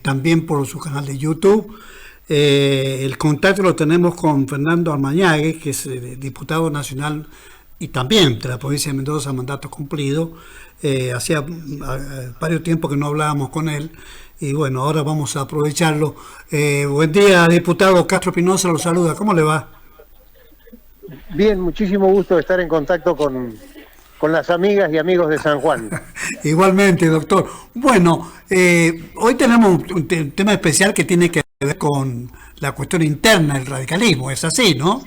también por su canal de YouTube. El contacto lo tenemos con Fernando Armañague, que es diputado nacional y también de la provincia de Mendoza, mandato cumplido. Hacía varios tiempos que no hablábamos con él y bueno, ahora vamos a aprovecharlo. Buen día, diputado Castro Pinoza, lo saluda. ¿Cómo le va? Bien, muchísimo gusto de estar en contacto con las amigas y amigos de San Juan. Igualmente, doctor. Bueno, hoy tenemos un tema especial que tiene que ver con la cuestión interna del radicalismo, es así, ¿no?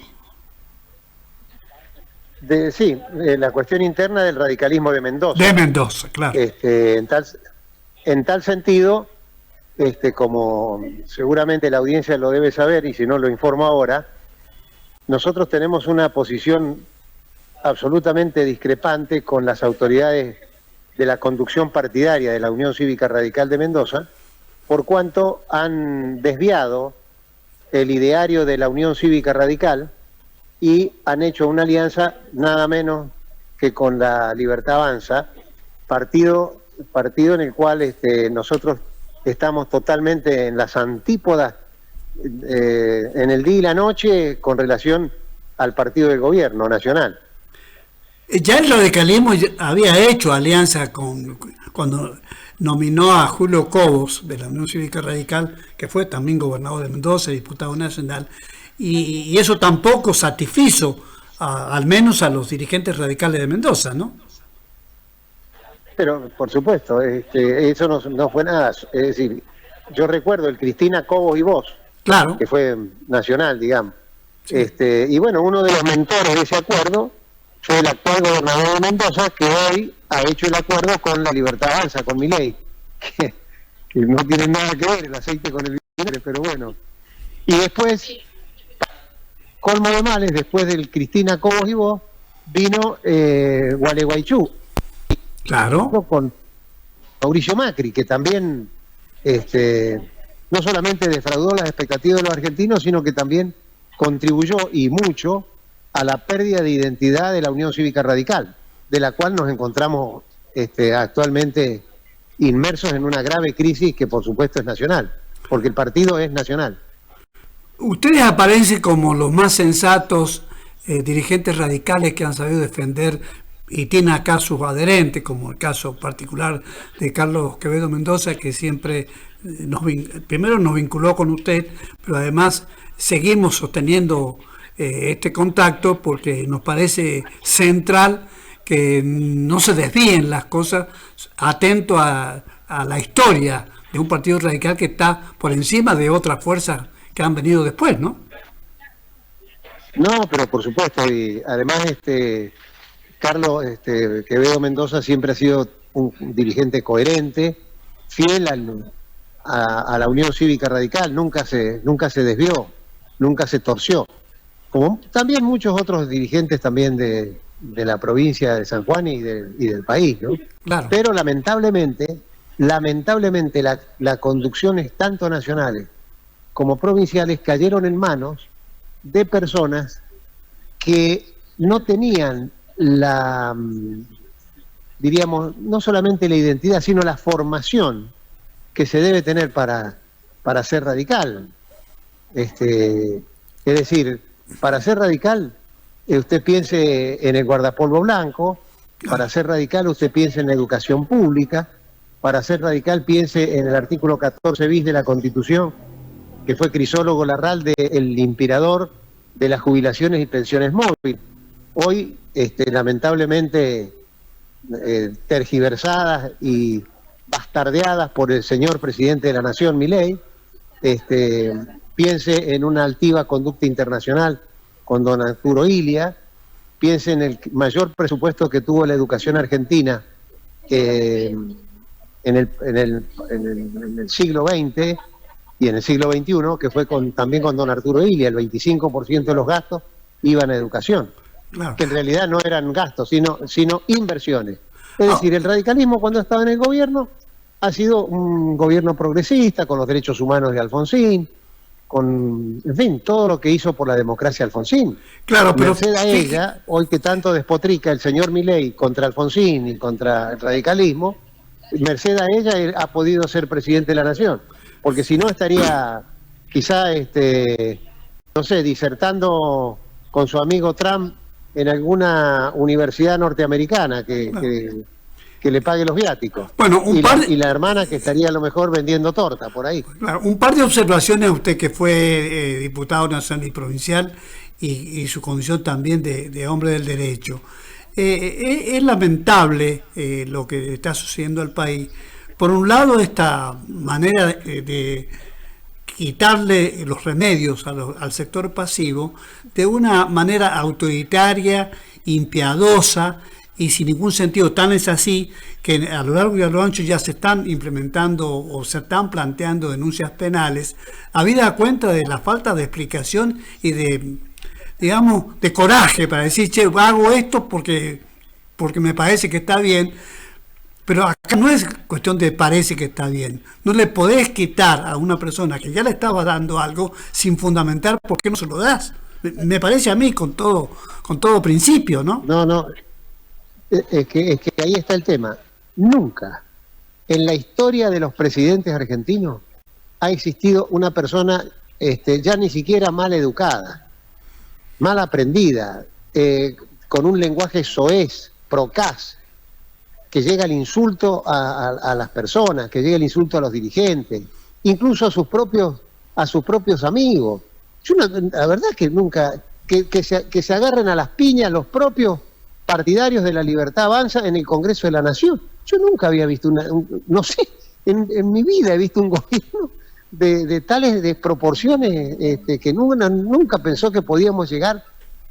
Sí, la cuestión interna del radicalismo de Mendoza. De Mendoza, claro. En tal sentido, como seguramente la audiencia lo debe saber y si no lo informo ahora, nosotros tenemos una posición absolutamente discrepante con las autoridades de la conducción partidaria de la Unión Cívica Radical de Mendoza, por cuanto han desviado el ideario de la Unión Cívica Radical y han hecho una alianza nada menos que con la Libertad Avanza, partido en el cual nosotros estamos totalmente en las antípodas en el día y la noche con relación al partido del gobierno nacional. Ya el radicalismo había hecho alianza cuando nominó a Julio Cobos de la Unión Cívica Radical, que fue también gobernador de Mendoza, diputado nacional, y eso tampoco satisfizo al menos a los dirigentes radicales de Mendoza, ¿no? Pero, por supuesto, eso no fue nada. Es decir, yo recuerdo el Cristina Cobos y vos, claro, que fue nacional, digamos. Sí. Y bueno, uno de los mentores de ese acuerdo fue el actual gobernador de Mendoza, que hoy ha hecho el acuerdo con la Libertad Avanza, con Milei, que no tiene nada que ver el aceite con el vinagre, pero bueno. Y después, colmo de males, después del Cristina Cobos y vos, vino Gualeguaychú. Claro. Con Mauricio Macri, que también no solamente defraudó las expectativas de los argentinos, sino que también contribuyó y mucho a la pérdida de identidad de la Unión Cívica Radical, de la cual nos encontramos actualmente inmersos en una grave crisis que por supuesto es nacional, porque el partido es nacional. Ustedes aparecen como los más sensatos dirigentes radicales que han sabido defender y tiene acá sus adherentes, como el caso particular de Carlos Quevedo Mendoza, que siempre primero nos vinculó con usted, pero además seguimos sosteniendo este contacto porque nos parece central que no se desvíen las cosas, atento a la historia de un partido radical que está por encima de otras fuerzas que han venido después, ¿no? No, pero por supuesto, y además Carlos Quevedo Mendoza siempre ha sido un dirigente coherente, fiel a la Unión Cívica Radical, nunca se desvió, nunca se torció. Como también muchos otros dirigentes también de la provincia de San Juan y del país, ¿no? Claro. Pero lamentablemente la conducciones tanto nacionales como provinciales cayeron en manos de personas que no tenían diríamos, no solamente la identidad, sino la formación que se debe tener para ser radical. Es decir, para ser radical, usted piense en el guardapolvo blanco, para ser radical usted piense en la educación pública, para ser radical piense en el artículo 14 bis de la Constitución, que fue Crisólogo Larralde, el inspirador de las jubilaciones y pensiones móviles. Hoy, lamentablemente, tergiversadas y bastardeadas por el señor presidente de la Nación, Milei, piense en una altiva conducta internacional con don Arturo Illia, piense en el mayor presupuesto que tuvo la educación argentina en el siglo XX y en el siglo XXI, que fue también con don Arturo Illia, el 25% de los gastos iban a educación. Claro. Que en realidad no eran gastos, sino inversiones. Es decir, el radicalismo cuando estaba en el gobierno ha sido un gobierno progresista, con los derechos humanos de Alfonsín, con, en fin, todo lo que hizo por la democracia Alfonsín. Claro, pero merced a ella, hoy que tanto despotrica el señor Milei contra Alfonsín y contra el radicalismo, merced a ella ha podido ser presidente de la nación, porque si no estaría quizá, no sé, disertando con su amigo Trump en alguna universidad norteamericana que le pague los viáticos. Bueno, y la hermana que estaría a lo mejor vendiendo torta por ahí. Claro, un par de observaciones a usted que fue diputado nacional y provincial y su condición también de hombre del derecho. Es lamentable lo que está sucediendo al país. Por un lado, esta manera de quitarle los remedios al sector pasivo de una manera autoritaria, impiadosa y sin ningún sentido. Tan es así que a lo largo y a lo ancho ya se están implementando o se están planteando denuncias penales, habida cuenta de la falta de explicación y de, digamos, de coraje para decir, che, hago esto porque me parece que está bien. Pero acá no es cuestión de parece que está bien. No le podés quitar a una persona que ya le estaba dando algo sin fundamentar por qué no se lo das. Me parece a mí con todo principio, ¿no? No. Es que ahí está el tema. Nunca en la historia de los presidentes argentinos ha existido una persona ya ni siquiera mal educada, mal aprendida, con un lenguaje soez, procaz, que llega el insulto a las personas, que llega el insulto a los dirigentes, incluso a sus propios amigos. La verdad es que nunca, que se agarren a las piñas los propios partidarios de la Libertad Avanza en el Congreso de la Nación. Yo nunca había visto no sé, en mi vida he visto un gobierno de tales desproporciones que nunca pensó que podíamos llegar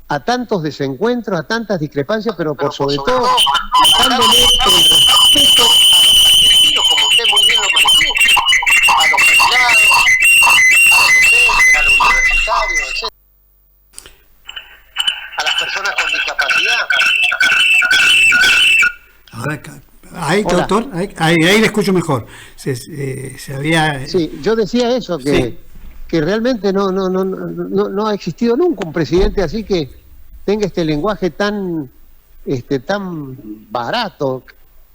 a tantos desencuentros, a tantas discrepancias, pero por sobre todo dándole el respeto a los argentinos, como usted muy bien lo manifiesta, a los jubilados, a los docentes, a los universitarios, etc., a las personas con discapacidad. Ahora, ahí, doctor, ahí le escucho mejor. Se había... Sí, yo decía eso, que realmente no ha existido nunca un presidente así que tenga este lenguaje tan barato,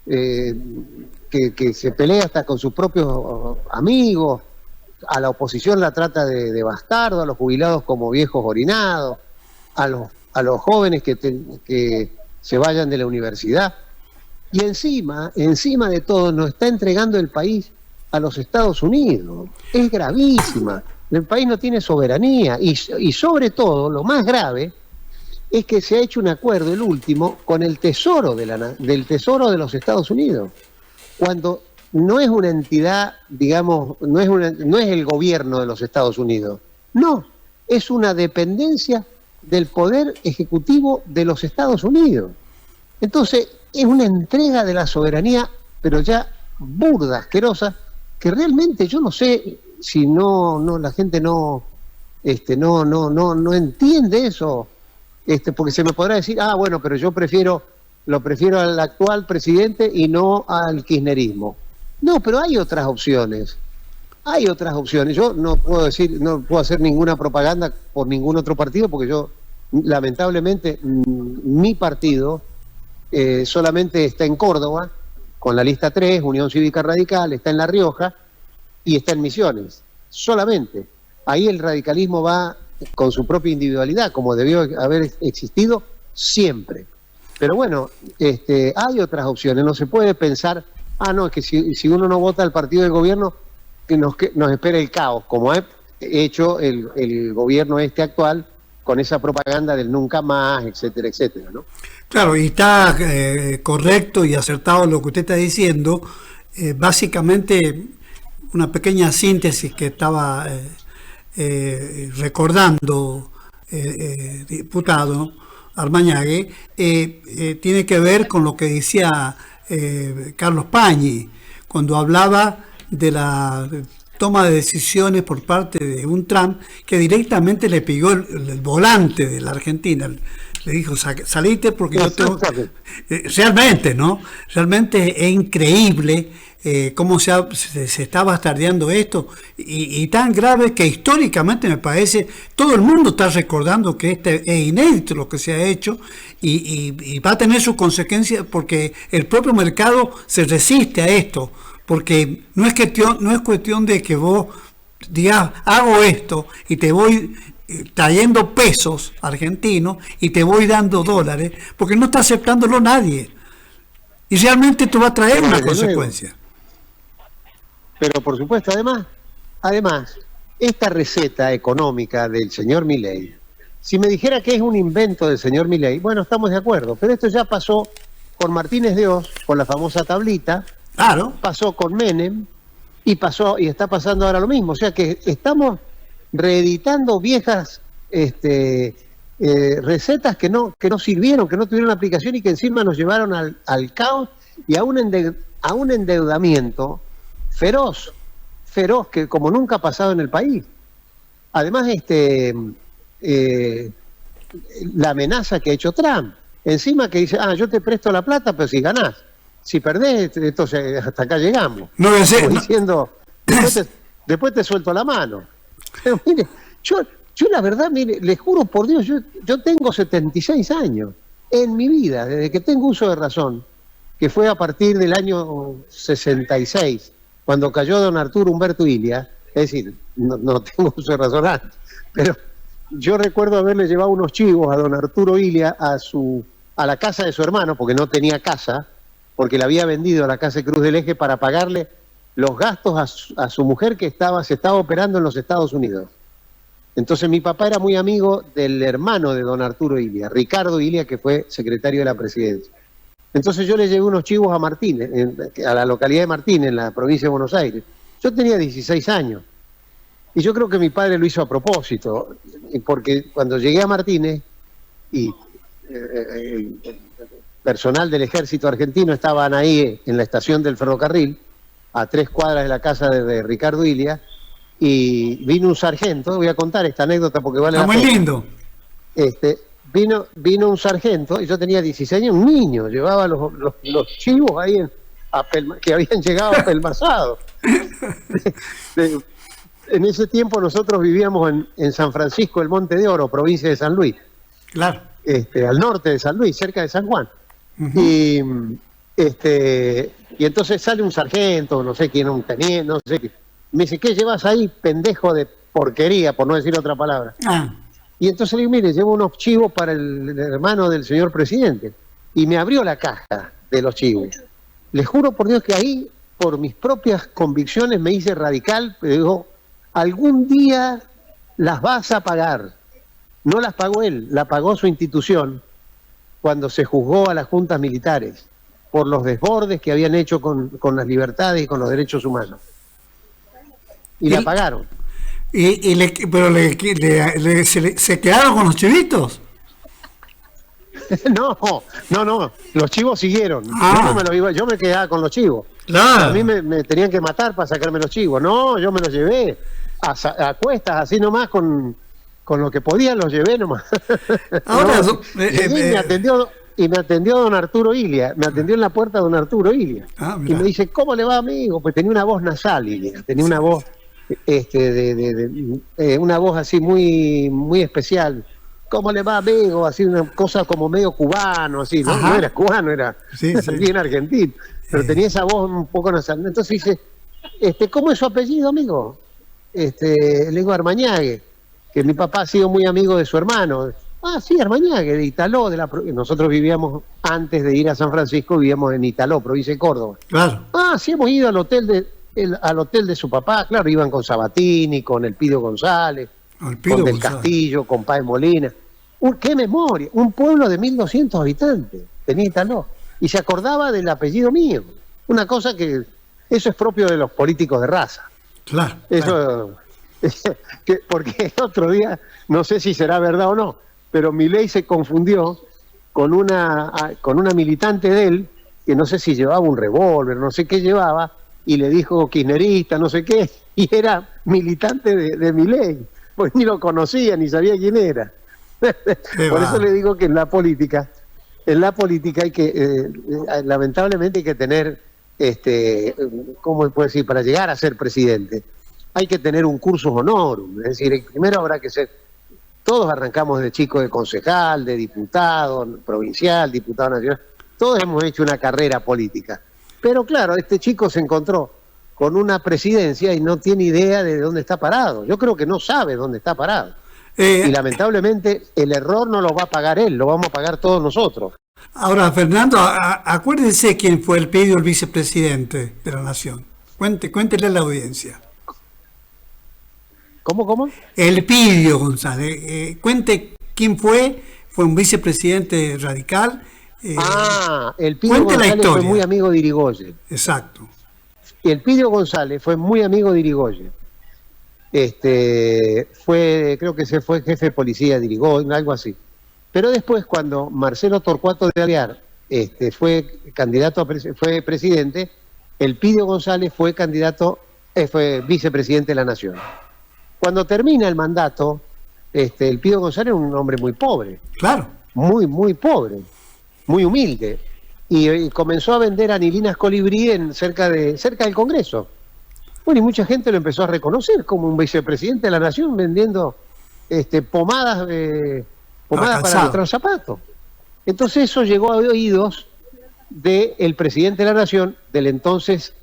que se pelea hasta con sus propios amigos, a la oposición la trata de bastardo, a los jubilados como viejos orinados, a los jóvenes que se vayan de la universidad. Y encima de todo nos está entregando el país a los Estados Unidos. Es gravísima. El país no tiene soberanía y sobre todo, lo más grave, es que se ha hecho un acuerdo, el último, con el Tesoro del Tesoro de los Estados Unidos, cuando no es una entidad, digamos, no es el gobierno de los Estados Unidos, no, es una dependencia del poder ejecutivo de los Estados Unidos. Entonces, es una entrega de la soberanía, pero ya burda, asquerosa, que realmente yo no sé si la gente no entiende eso, porque se me podrá decir, bueno, pero yo lo prefiero al actual presidente y no al kirchnerismo. No, pero hay otras opciones. Yo no puedo hacer ninguna propaganda por ningún otro partido, porque yo, lamentablemente, mi partido solamente está en Córdoba, con la lista 3, Unión Cívica Radical, está en La Rioja y está en Misiones, solamente. Ahí el radicalismo va con su propia individualidad, como debió haber existido siempre. Pero bueno, hay otras opciones, no se puede pensar, no, es que si uno no vota al partido del gobierno, que nos espera el caos, como ha hecho el gobierno actual, con esa propaganda del nunca más, etcétera, etcétera, ¿no? Claro, y está correcto y acertado lo que usted está diciendo. Básicamente, una pequeña síntesis que estaba recordando, diputado Armañague, tiene que ver con lo que decía Carlos Pañi, cuando hablaba de la toma de decisiones por parte de un Trump que directamente le pegó el volante de la Argentina. Le dijo, salite porque yo tengo... Realmente, ¿no? Realmente es increíble cómo se está bastardeando esto, y tan grave que históricamente me parece, todo el mundo está recordando que es inédito lo que se ha hecho, y va a tener sus consecuencias porque el propio mercado se resiste a esto, porque no es cuestión de que vos digas, hago esto y te voy trayendo pesos argentinos y te voy dando dólares, porque no está aceptándolo nadie. Y realmente esto va a traer una consecuencia. Pero por supuesto, además, esta receta económica del señor Milei, si me dijera que es un invento del señor Milei, bueno, estamos de acuerdo, pero esto ya pasó con Martínez de Oz, con la famosa tablita, claro, pasó con Menem, y está pasando ahora lo mismo. O sea que estamos reeditando viejas recetas que no sirvieron, que no tuvieron aplicación y que encima nos llevaron al caos y a un endeudamiento feroz, que como nunca ha pasado en el país. Además, la amenaza que ha hecho Trump, encima que dice, yo te presto la plata, pero si ganás. Si perdés, entonces hasta acá llegamos. No voy a hacer, diciendo, después te suelto la mano. Pero mire, yo la verdad, mire, le juro por Dios, yo tengo 76 años en mi vida, desde que tengo uso de razón, que fue a partir del año 66, cuando cayó don Arturo Humberto Ilia. Es decir, no tengo uso de razón antes, pero yo recuerdo haberle llevado unos chivos a don Arturo Ilia a la casa de su hermano, porque no tenía casa, porque le había vendido a la Casa de Cruz del Eje para pagarle los gastos a su mujer que se estaba operando en los Estados Unidos. Entonces mi papá era muy amigo del hermano de don Arturo Ilia, Ricardo Ilia, que fue secretario de la presidencia. Entonces yo le llevé unos chivos a Martínez, a la localidad de Martínez, en la provincia de Buenos Aires. Yo tenía 16 años. Y yo creo que mi padre lo hizo a propósito, porque cuando llegué a Martínez y personal del ejército argentino estaban ahí en la estación del ferrocarril, a 3 cuadras de la casa de Ricardo Ilia, y vino un sargento. Voy a contar esta anécdota porque vale la pena. Está muy lindo. Vino un sargento, y yo tenía 16 años, un niño, llevaba los chivos ahí que habían llegado apelmazados. En ese tiempo nosotros vivíamos en San Francisco, el Monte de Oro, provincia de San Luis. Claro. Al norte de San Luis, cerca de San Juan. Uh-huh. Y entonces sale un sargento, no sé quién, un teniente, no sé qué. Me dice, ¿qué llevas ahí, pendejo de porquería, por no decir otra palabra? Y entonces le digo, mire, llevo unos chivos para el hermano del señor presidente. Y me abrió la caja de los chivos. Les juro por Dios que ahí, por mis propias convicciones, me hice radical, pero digo, algún día las vas a pagar. No las pagó él, la pagó su institución cuando se juzgó a las juntas militares por los desbordes que habían hecho con las libertades y con los derechos humanos. Y la pagaron. ¿Pero se quedaron con los chivitos? No, los chivos siguieron. Yo me quedaba con los chivos. Claro. A mí me tenían que matar para sacarme los chivos. No, yo me los llevé a cuestas, así nomás, con lo que podía los llevé nomás. Ahora, me atendió don Arturo Ilia, me atendió en la puerta don Arturo Ilia. Y me dice, ¿cómo le va, amigo? Pues tenía una voz nasal, Ilia, tenía una voz, una voz así muy, muy especial. ¿Cómo le va, amigo? Así una cosa como medio cubano, así, ¿no? Ajá. No era cubano, era bien argentino, pero tenía esa voz un poco nasal. Entonces dice, ¿cómo es su apellido, amigo? Le digo Armañague, que mi papá ha sido muy amigo de su hermano. Sí, Armañague, de Italó. Nosotros vivíamos, antes de ir a San Francisco, vivíamos en Italó, provincia de Córdoba. Claro. Sí, hemos ido al hotel de su papá. Claro, iban con Sabatini, con Elpidio González, con Del Castillo, con Páez Molina. ¡Qué memoria! Un pueblo de 1.200 habitantes tenía Italó. Y se acordaba del apellido mío. Una cosa que eso es propio de los políticos de raza. Claro. Eso, porque el otro día, no sé si será verdad o no, pero Milei se confundió con una militante de él, que no sé si llevaba un revólver, no sé qué llevaba, y le dijo kirchnerista, no sé qué, y era militante de Milei, pues ni lo conocía, ni sabía quién era. Por eso le digo que en la política hay que, lamentablemente hay que tener ¿cómo puedo decir? Para llegar a ser presidente, hay que tener un cursus honorum. Es decir, primero habrá que ser... Todos arrancamos de chico de concejal, de diputado provincial, diputado nacional. Todos hemos hecho una carrera política. Pero claro, este chico se encontró con una presidencia y no tiene idea de dónde está parado. Yo creo que no sabe dónde está parado. Y lamentablemente el error no lo va a pagar él, lo vamos a pagar todos nosotros. Ahora, Fernando, acuérdese quién fue el Pidio, el vicepresidente de la Nación. Cuéntele a la audiencia. ¿Cómo? El Pidio González. Cuente quién fue un vicepresidente radical. El Pidio González fue muy amigo de Irigoyen. Exacto. El Pidio González fue muy amigo de Irigoyen. Creo que se fue jefe de policía de Irigoyen, algo así. Pero después, cuando Marcelo Torcuato de Aguiar fue fue presidente, el Pidio González fue vicepresidente de la Nación. Cuando termina el mandato, el Pidio González era un hombre muy pobre. Claro. Muy, muy pobre, muy humilde. Y comenzó a vender anilinas colibrí cerca del Congreso. Bueno, y mucha gente lo empezó a reconocer como un vicepresidente de la Nación vendiendo pomadas para nuestros zapatos. Entonces eso llegó a oídos del presidente de la Nación, del entonces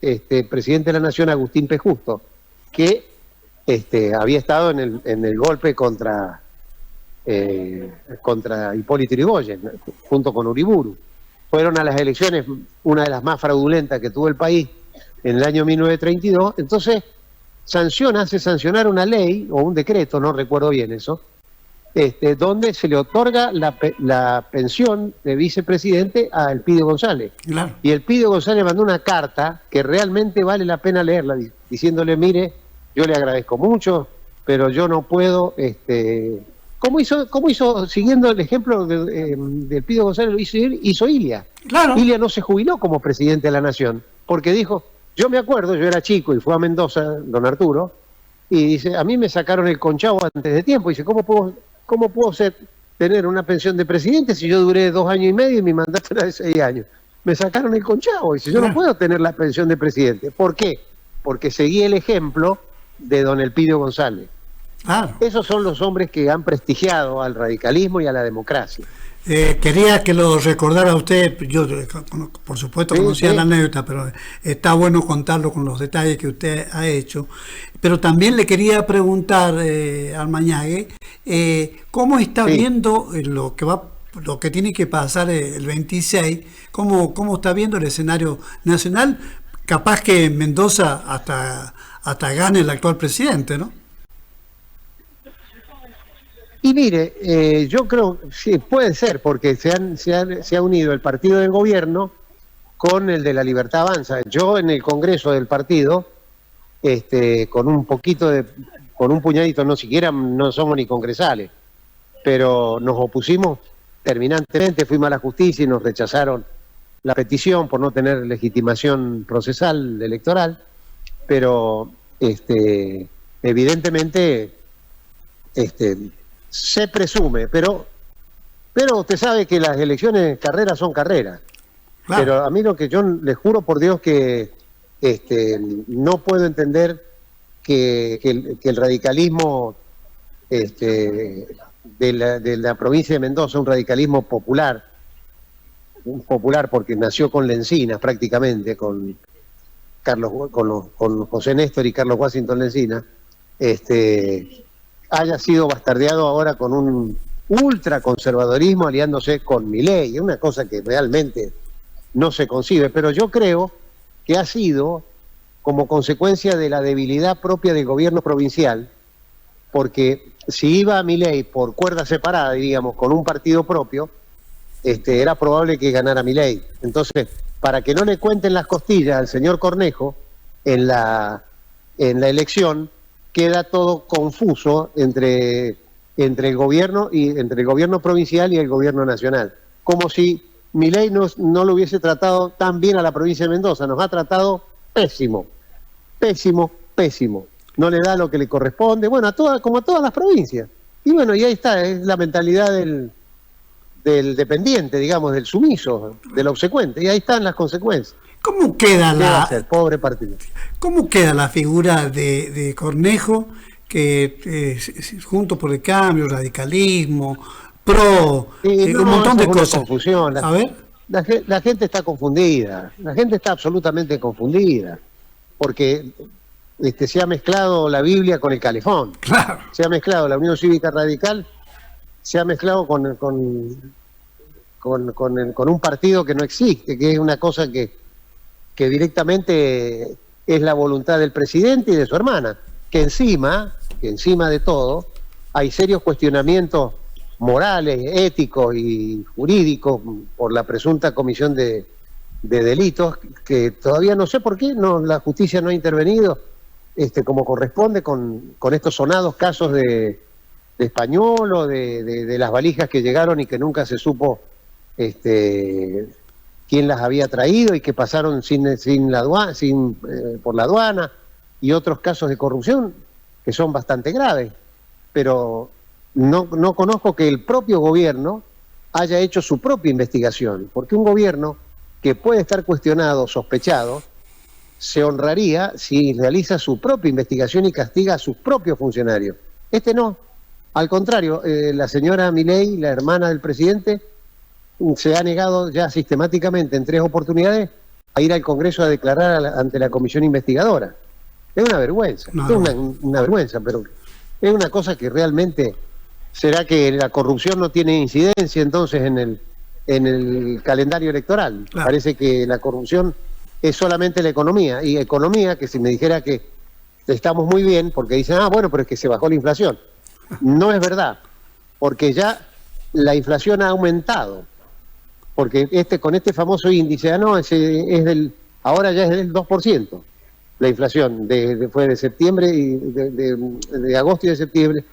presidente de la Nación, Agustín P. Justo, que había estado en el golpe contra Hipólito Yrigoyen, junto con Uriburu. Fueron a las elecciones, una de las más fraudulentas que tuvo el país en el año 1932. Entonces hace sancionar una ley o un decreto, no recuerdo bien eso, donde se le otorga la pensión de vicepresidente a El Pidio González. Claro. Y El Pidio González mandó una carta que realmente vale la pena leerla, diciéndole: mire, yo le agradezco mucho, pero yo no puedo... ¿Cómo hizo, siguiendo el ejemplo del Pidio González, lo hizo Ilia? Claro. Ilia no se jubiló como presidente de la Nación, porque dijo: yo me acuerdo, yo era chico y fue a Mendoza, don Arturo, y dice: a mí me sacaron el conchavo antes de tiempo. Y dice: ¿cómo puedo tener una pensión de presidente si yo duré 2 años y medio y mi mandato era de 6 años? Me sacaron el conchavo. Dice: yo no puedo tener la pensión de presidente. ¿Por qué? Porque seguí el ejemplo de don Elpidio González. Claro. Esos son los hombres que han prestigiado al radicalismo y a la democracia. Quería que lo recordara usted. Yo, por supuesto, conocía la anécdota, pero está bueno contarlo con los detalles que usted ha hecho. Pero también le quería preguntar, Armañague, ¿cómo está viendo lo que tiene que pasar el 26? ¿Cómo está viendo el escenario nacional? Capaz que en Mendoza hasta gane el actual presidente, ¿no? Y mire, yo creo, sí, puede ser, porque se ha unido el partido del gobierno con el de la Libertad Avanza. Yo en el Congreso del partido, con un puñadito, no somos ni congresales, pero nos opusimos terminantemente, fuimos a la justicia y nos rechazaron la petición por no tener legitimación procesal electoral, pero evidentemente se presume, pero usted sabe que las elecciones, carreras son carreras. Claro. Pero a mí lo que yo le juro por Dios que no puedo entender que el radicalismo de la provincia de Mendoza, un radicalismo popular porque nació con Lencinas prácticamente, con José Néstor y Carlos Washington Lencinas, haya sido bastardeado ahora con un ultraconservadorismo aliándose con Milei. Es una cosa que realmente no se concibe, pero yo creo que ha sido como consecuencia de la debilidad propia del gobierno provincial, porque si iba Milei por cuerda separada, diríamos, con un partido propio, era probable que ganara Milei. Entonces, para que no le cuenten las costillas al señor Cornejo en la elección, queda todo confuso entre el gobierno provincial y el gobierno nacional. Como si Milei no lo hubiese tratado tan bien a la provincia de Mendoza. Nos ha tratado pésimo, pésimo, pésimo. No le da lo que le corresponde, bueno, como a todas las provincias. Y bueno, y ahí está, es la mentalidad del dependiente, digamos, del sumiso, del obsecuente. Y ahí están las consecuencias. ¿Cómo queda ¿Qué va a hacer? Pobre partido. cómo queda la figura de Cornejo, que junto por el cambio, radicalismo, pro, No, un montón eso de es una cosas? confusión. A ver, La gente está confundida, la gente está absolutamente confundida, porque se ha mezclado la Biblia con el calefón, claro, se ha mezclado la Unión Cívica Radical, se ha mezclado con un partido que no existe, que es una cosa que directamente es la voluntad del presidente y de su hermana, que encima de todo hay serios cuestionamientos morales, éticos y jurídicos por la presunta comisión de delitos que todavía no sé por qué la justicia no ha intervenido como corresponde con estos sonados casos de Español de las valijas que llegaron y que nunca se supo quién las había traído y que pasaron por la aduana, y otros casos de corrupción que son bastante graves, pero no conozco que el propio gobierno haya hecho su propia investigación, porque un gobierno que puede estar cuestionado, sospechado, se honraría si realiza su propia investigación y castiga a sus propios funcionarios. No, al contrario, la señora Milei, la hermana del presidente, se ha negado ya sistemáticamente en 3 oportunidades a ir al Congreso a declarar ante la comisión investigadora. Es una vergüenza, no, es una vergüenza, pero es una cosa que realmente... ¿Será que la corrupción no tiene incidencia entonces en el calendario electoral? Claro. Parece que la corrupción es solamente la economía, y economía que si me dijera que estamos muy bien, porque dicen, bueno, pero es que se bajó la inflación. No es verdad, porque ya la inflación ha aumentado, porque con este famoso índice, ahora ya es del 2%, la inflación, fue de septiembre, y de agosto y de septiembre,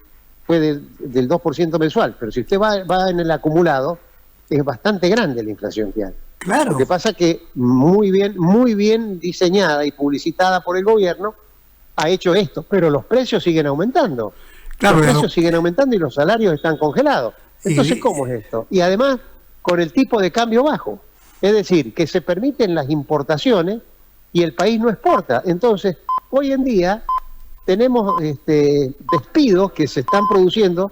fue del 2% mensual, pero si usted va en el acumulado, es bastante grande la inflación que hay. claro. Lo que pasa es que muy bien diseñada y publicitada por el gobierno, ha hecho esto, pero los precios siguen aumentando. Claro, los precios siguen aumentando y los salarios están congelados. Entonces, ¿cómo es esto? Y además, con el tipo de cambio bajo. Es decir, que se permiten las importaciones y el país no exporta. Entonces, hoy en día tenemos despidos que se están produciendo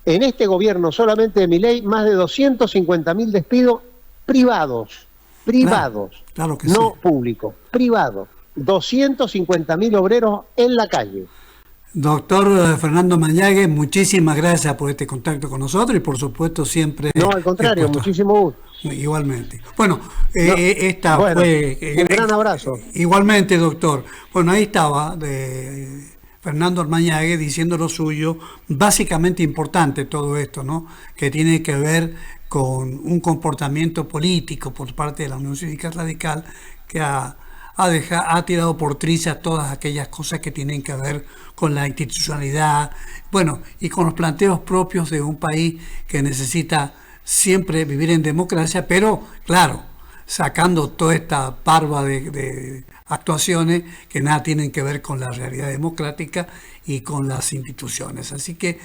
en este gobierno solamente de Milei, más de 250.000 despidos privados, claro que no sí. públicos, privados. 250.000 obreros en la calle. Doctor Fernando Mañague, muchísimas gracias por este contacto con nosotros y por supuesto siempre... No, al contrario, muchísimo gusto. Igualmente. Bueno, Bueno, un gran abrazo. Igualmente, doctor. Bueno, ahí estaba Fernando Mañague diciendo lo suyo, básicamente importante todo esto, ¿no? Que tiene que ver con un comportamiento político por parte de la Unión Cívica Radical que ha tirado por trizas todas aquellas cosas que tienen que ver con la institucionalidad, bueno, y con los planteos propios de un país que necesita siempre vivir en democracia, pero claro, sacando toda esta parva de actuaciones que nada tienen que ver con la realidad democrática y con las instituciones. Así que